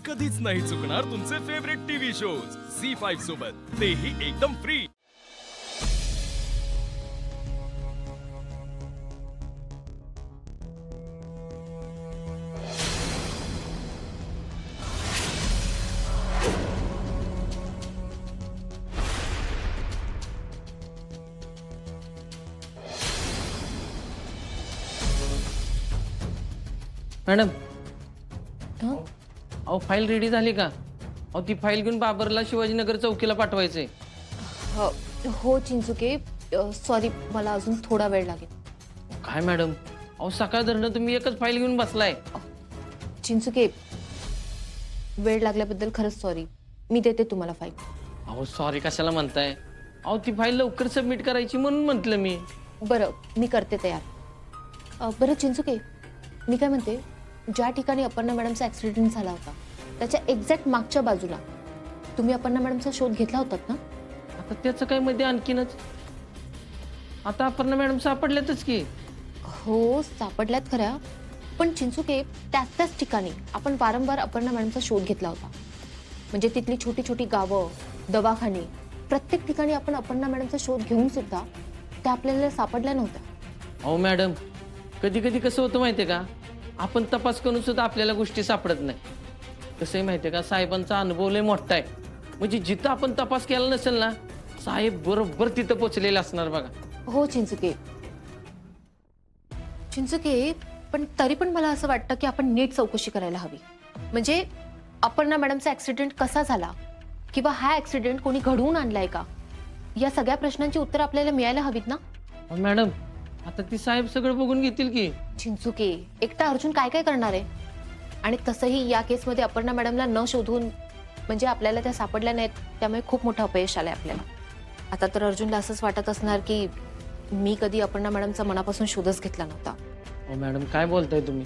कधीच नाही चुकणार तुमचे फेवरेट टीव्ही शोज झी5 सोबत, तेही एकदम फ्री। मॅडम हं? अहो फाईल रेडी झाली का? अहो ती फाईल घेऊन बाबरला शिवाजीनगर चौकीला पाठवायचंय। हो चिंचुके, सॉरी, मला अजून थोडा वेळ लागेल। काय मॅडम, अहो सकाळ धरणं तुम्ही एकच फाईल घेऊन बसलाय। चिंचुके, वेळ लागल्याबद्दल खरंच सॉरी। मी देते तुम्हाला फाईल। अहो सॉरी कशाला म्हणताय? अहो ती फाईल लवकर सबमिट करायची म्हणून म्हटलं मी। बरं, मी करते तयार। बरं चिंचुके, मी काय म्हणते, ज्या ठिकाणी अपर्णा मॅडमचा ॲक्सिडेंट झाला होता त्याच्या एक्झॅक्ट मागच्या बाजूला तुम्ही अपर्णा मॅडमचा शोध घेतला होतात ना? आता त्याचं काय मध्ये आणखीनच, आता अपर्णा मॅडम सापडल्यातच की। हो, सापडल्यात खऱ्या, पण चिंचुके त्याच ठिकाणी आपण वारंवार अपर्णा मॅडमचा शोध घेतला होता। म्हणजे तिथली छोटी छोटी गावं, दवाखाने, प्रत्येक ठिकाणी आपण अपर्णा मॅडमचा शोध घेऊन सुद्धा त्या आपल्याला सापडल्या नव्हत्या। अहो मॅडम, कधी कधी कसं होतं माहितीये का, आपण तपास करून सुद्धा आपल्याला गोष्टी सापडत नाही। कसं आहे माहितीये का, साहेबांचा अनुभव लय मोठा आहे। म्हणजे जिथं आपण तपास केला नसेल ना, साहेब बरोबर तिथं पोहोचलेले असणार बघा। हो चिंचुके, चिंचुके, पण तरी पण मला असं वाटतं की आपण नीट चौकशी करायला हवी। म्हणजे अपर्णा मॅडमचा ऍक्सिडेंट कसा झाला, किंवा हा ऍक्सिडेंट कोणी घडवून आणलाय का, या सगळ्या प्रश्नांची उत्तर आपल्याला मिळायला हवीत ना? अहो मॅडम, आता ती साहेब सगळं बघून घेतील की। चिंचुके, एकटा अर्जुन काय काय करणार आहे? आणि तसंही या केसमध्ये अपर्णा मॅडमला न शोधून म्हणजे आपल्याला त्या सापडल्या नाहीत, त्यामुळे खूप मोठं अपयश आलंय आपल्याला। आता तर अर्जुनला असंच वाटत असणार की मी कधी अपर्णा मॅडमचा मनापासून शोधच घेतला नव्हता। अहो मॅडम, काय बोलताय तुम्ही?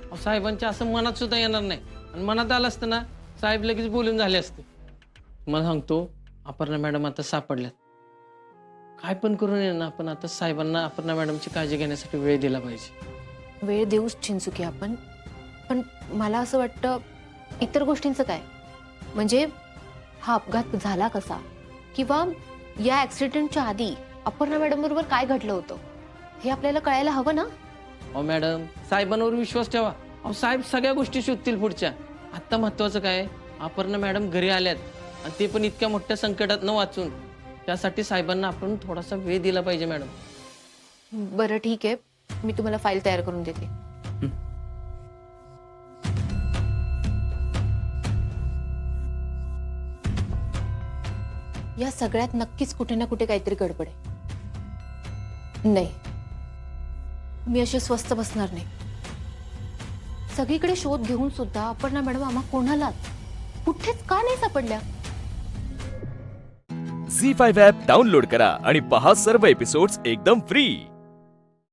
अहो साहेबांच्या असं मनात सुद्धा येणार नाही, आणि मनात आलं असतं ना, साहेब लगेच बोलून झाले असते। मला सांगतो, अपर्णा मॅडम आता सापडल्यात। काय पण करून ये ना, आपण आता साहेबांना अपर्णा मॅडमची काळजी घेण्यासाठी वेळ दिला पाहिजे। वेळ देऊच चिंचुके आपण, पण मला असं वाटतं इतर गोष्टींचं काय? म्हणजे हा अपघात झाला कसा, किंवा या ऍक्सिडेंटच्या आधी अपर्णा मॅडम बरोबर काय घडलं होतं, हे आपल्याला कळायला हवं ना? अहो मॅडम, साहेबांवर विश्वास ठेवा। अहो साहेब सगळ्या गोष्टी शोधतील पुढच्या। आता महत्वाचं काय, अपर्णा मॅडम घरी आल्यात, आणि ते पण इतक्या मोठ्या संकटात न वाचून। त्यासाठी साहेबांना आपण थोडासा वेळ दिला पाहिजे मॅडम। बरं ठीक आहे, मी तुम्हाला फाईल तयार करून देते। या सगळ्यात नक्कीच कुठे ना कुठे काहीतरी गडबड आहे। नाही, मी अशी स्वस्त बसणार नाही। सगळीकडे शोध घेऊन सुद्धा अपर्णा मॅडम आम्हा कोणालाच कुठेच का नाही सापडल्या? झी5 ॲप डाउनलोड करा आणि पहा सर्व एपिसोड्स एकदम फ्री।